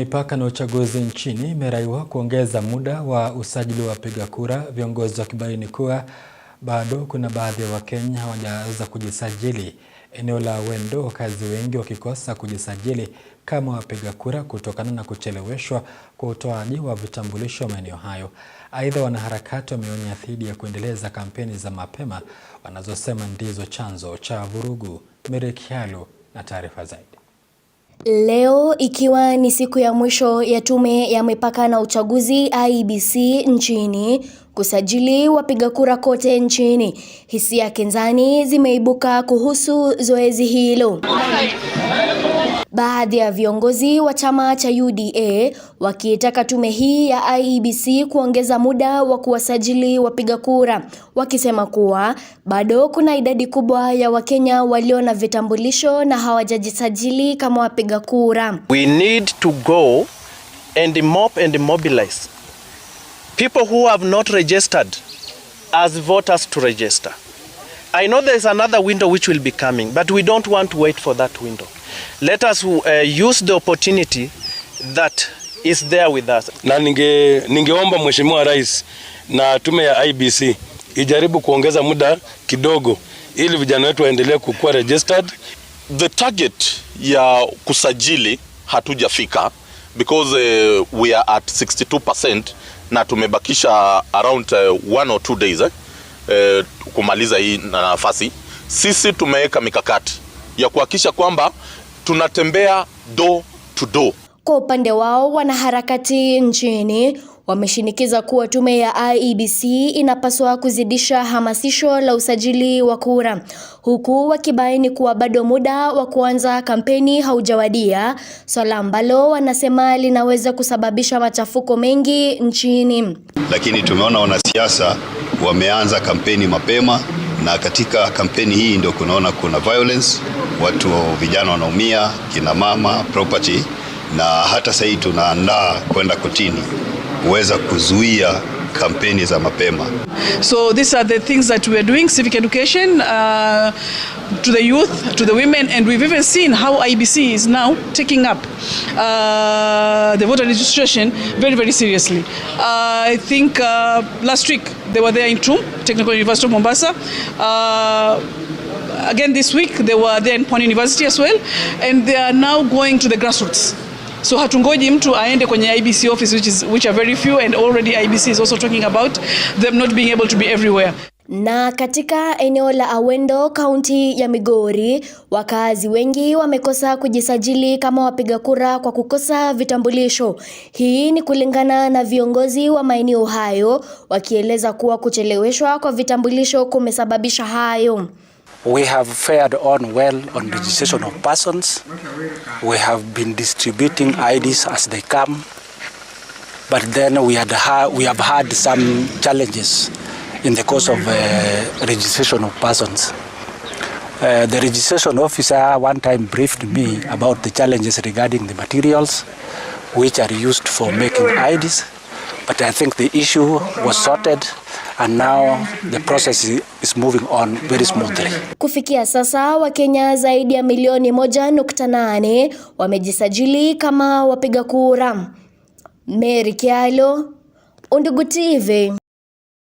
mipaka na uchaguzi nchini imeraiwa kuongeza muda wa usajili wa wapiga kura, viongozi wakibaini kuwa bado kuna baadhi ya Wakenya hawajaweza kujisajili. Eneo la Awendo, wakazi wengi wakikosa kujisajili kama wapiga kura kutokana na kucheleweshwa kwa utoaji wa vitambulisho maeneo hayo. Aidha, wanaharakati wameonya dhidi ya kuendeleza kampeni za mapema wanazosema ndizo chanzo cha vurugu. Mary Kyalo na taarifa zaidi. Leo ikiwa ni siku ya mwisho ya Tume ya Mipaka na Uchaguzi IEBC nchini kusajili wapiga kura kote nchini, hisia kinzani zimeibuka kuhusu zoezi hilo. Baadhi ya viongozi wa chama cha UDA wakiitaka tume hii ya IEBC kuongeza muda wa kuwasajili wapiga kura, wakisema kuwa bado kuna idadi kubwa ya Wakenya walio na vitambulisho na hawajajisajili kama wapiga kura. We need to go and mop and mobilize people who have not registered as voters to register. I know there is another window which will be coming, but we don't want to wait for that window. Let us use the opportunity that is there with us. Na ningeomba Mheshimiwa Rais na tume ya IEBC ijaribu kuongeza muda kidogo ili vijana wetu waendelee kukuwa registered. The target ya kusajili hatujafika because we are at 62% na tumebakisha around 1 or 2 days kumaliza hii nafasi. Sisi tumeweka mikakati ya kuhakikisha kwamba tunatembea door to door. Kwa upande wao, wanaharakati nchini wameshinikiza kuwa tume ya IEBC inapaswa kuzidisha hamasisho la usajili wa kura, huku wakibaini kuwa bado muda wa kuanza kampeni haujawadia, swala ambalo wanasema linaweza kusababisha machafuko mengi nchini. Lakini tumeona wanasiasa wameanza kampeni mapema, na katika kampeni hii ndio kunaona kuna violence, watu vijana wanaumia, kina mama, property, na hata sasa tunaandaa kwenda kotini kuweza kuzuia kampeni za mapema. So these are the things that we are doing: civic education to the youth, to the women, and we've even seen how IEBC is now taking up the voter registration very, very seriously. I think last week they were there in TUM, Technical University of Mombasa. Again this week they were there in Pwani University as well, and they are now going to the grassroots. So hatungoji mtu aende kwenye IEBC office which are very few, and already IEBC is also talking about them not being able to be everywhere. Na katika eneo la Awendo, kaunti ya Migori, wakazi wengi wamekosa kujisajili kama wapiga kura kwa kukosa vitambulisho. Hii ni kulingana na viongozi wa maeneo hayo, wakieleza kuwa kucheleweshwa kwa vitambulisho kumesababisha hayo. We have fared on well on registration of persons. We have been distributing IDs as they come, but then we have had some challenges in the course of registration of persons. The registration officer one time briefed me about the challenges regarding the materials which are used for making IDs, but I think the issue was sorted, and now the process is moving on very smoothly. Kufikia sasa, Wakenya zaidi ya milioni 1.8 wamejisajili kama wapiga kura. Mary Kyalo, Undugu TV.